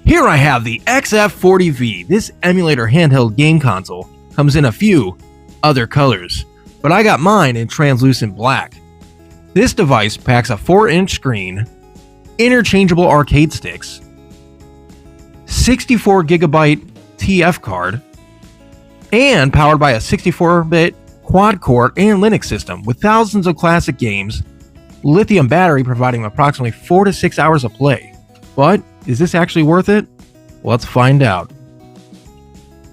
Here I have the XF40V. This emulator handheld game console comes in a few other colors, but I got mine in translucent black. This device packs a 4-inch screen, interchangeable arcade sticks, 64GB TF card, and powered by a 64-bit quad-core and Linux system with thousands of classic games, lithium battery providing approximately 4 to 6 hours of play. But is this actually worth it? Let's find out.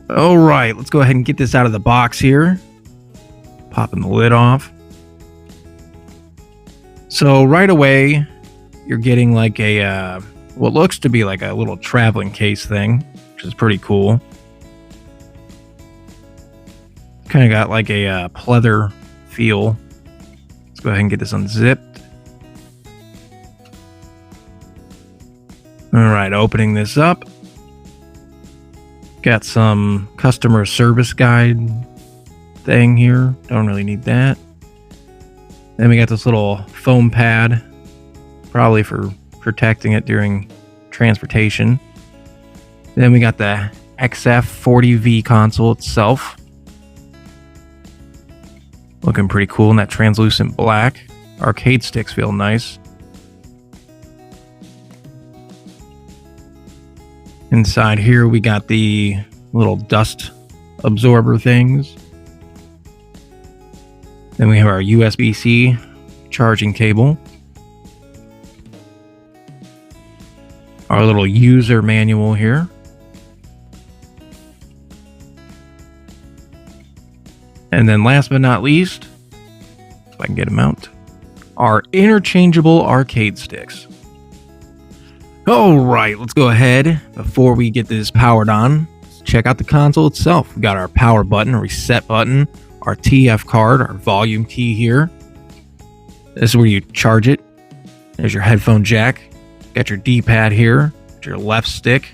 Alright, let's go ahead and get this out of the box here. Popping the lid off. So right away, you're getting like a, what looks to be like a little traveling case thing, which is pretty cool. Kind of got like a pleather feel. Let's go ahead and get this unzipped. Alright, opening this up. Got some customer service guide thing here. Don't really need that. Then we got this little foam pad, probably for protecting it during transportation. Then we got the XF40V console itself. Looking pretty cool in that translucent black. Arcade sticks feel nice. Inside here we got the little dust absorber things. Then we have our USB-C charging cable. Our little user manual here. And then last but not least, if I can get them out, our interchangeable arcade sticks. Alright, let's go ahead, before we get this powered on, check out the console itself. We got our power button, reset button, our TF card, our volume key here. This is where you charge it. There's your headphone jack. Got your D-pad here. Got your left stick.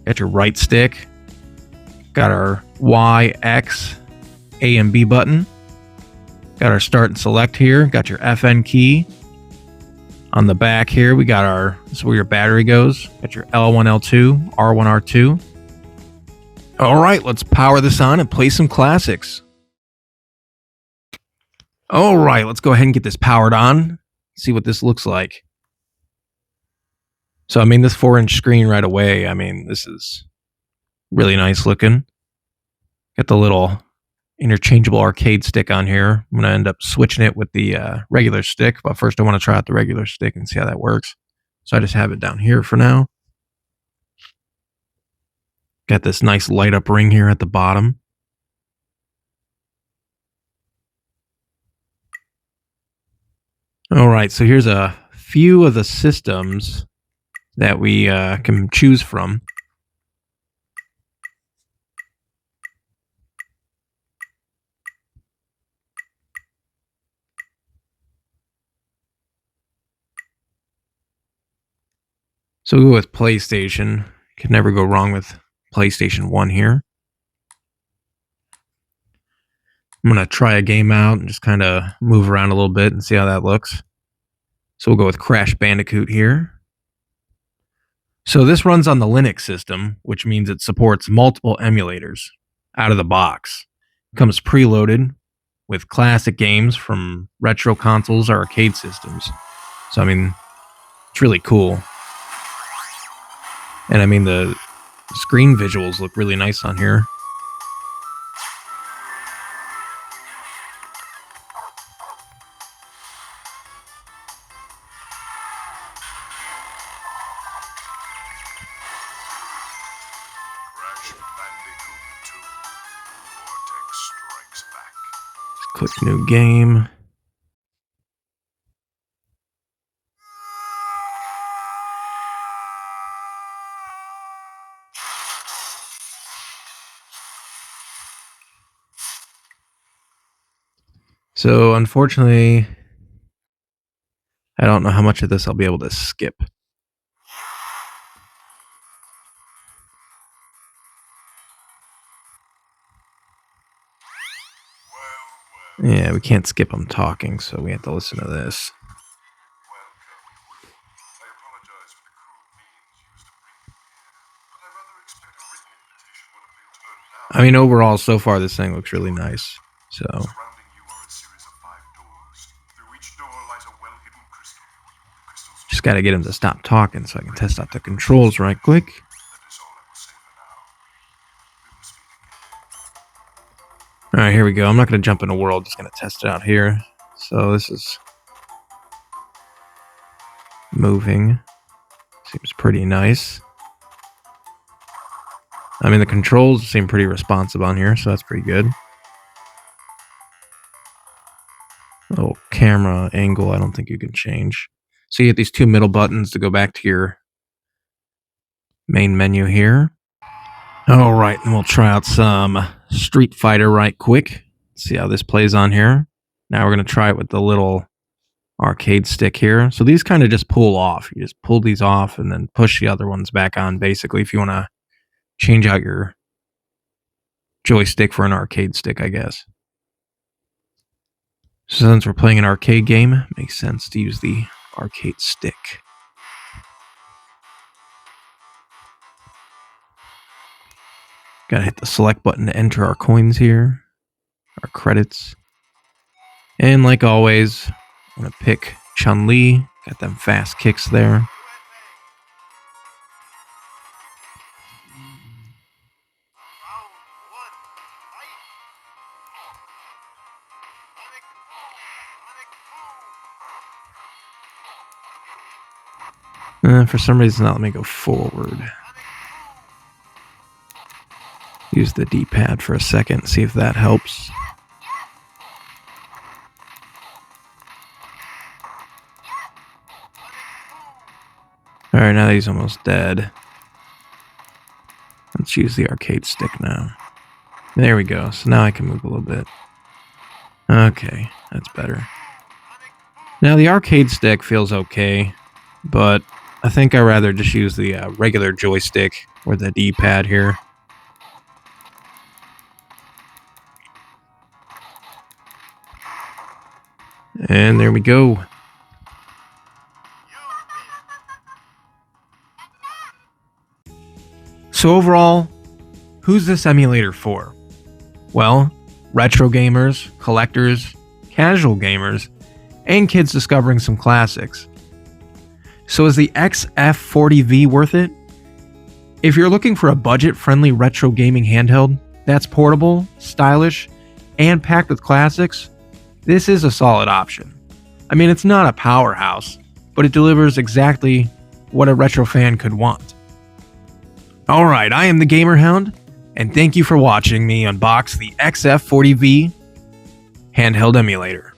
Got your right stick. Got our Y, X, A and B button. Got our start and select here. Got your FN key. On the back here, we got our, this is where your battery goes. Got your L1, L2, R1, R2. Alright, let's power this on and play some classics. Alright, let's go ahead and get this powered on. See what this looks like. So, I mean, this 4-inch screen right away, I mean, this is really nice looking. Got the little interchangeable arcade stick on here. I'm going to end up switching it with the regular stick, but first I want to try out the regular stick and see how that works. So I just have it down here for now. Got this nice light up ring here at the bottom. Alright, so here's a few of the systems that we can choose from. So we'll go with PlayStation. Can never go wrong with PlayStation 1 here. I'm going to try a game out and just kind of move around a little bit and see how that looks. So we'll go with Crash Bandicoot here. So this runs on the Linux system, which means it supports multiple emulators out of the box. It comes preloaded with classic games from retro consoles or arcade systems. So, I mean, it's really cool. And I mean, the screen visuals look really nice on here. Click new game. So unfortunately, I don't know how much of this I'll be able to skip. Yeah, we can't skip them talking, so we have to listen to this. I mean, overall, so far, this thing looks really nice. So, Surrounding you are a series of 5 doors. Through each door lies a well-hidden crystal. Crystals just got to get him to stop talking so I can test out the controls right quick. That is all I will say for now. We will speak again. All right, here we go. I'm not going to jump in a world. Just going to test it out here. So this is moving. Seems pretty nice. I mean, the controls seem pretty responsive on here, so that's pretty good. Little camera angle, I don't think you can change. So you get these two middle buttons to go back to your main menu here. All right, and we'll try out some Street Fighter right quick. See how this plays on here. Now we're going to try it with the little arcade stick here. So these kind of just pull off. You just pull these off and then push the other ones back on, basically, if you want to change out your joystick for an arcade stick, I guess. So since we're playing an arcade game, it makes sense to use the arcade stick. Gotta hit the select button to enter our coins here, our credits. And like always, I'm gonna pick Chun-Li. Got them fast kicks there. For some reason, not let me go forward. Use the D-pad for a second, see if that helps. Alright, now that he's almost dead. Let's use the arcade stick now. There we go, so now I can move a little bit. Okay, that's better. Now the arcade stick feels okay, but I think I'd rather just use the regular joystick or the D-pad here. And there we go. So overall, who's this emulator for? Well, retro gamers, collectors, casual gamers, and kids discovering some classics. So is the XF40V worth it? If you're looking for a budget-friendly retro gaming handheld that's portable, stylish, and packed with classics, this is a solid option. I mean, it's not a powerhouse, but it delivers exactly what a retro fan could want. Alright, I am the Gamer Hound, and thank you for watching me unbox the XF40V handheld emulator.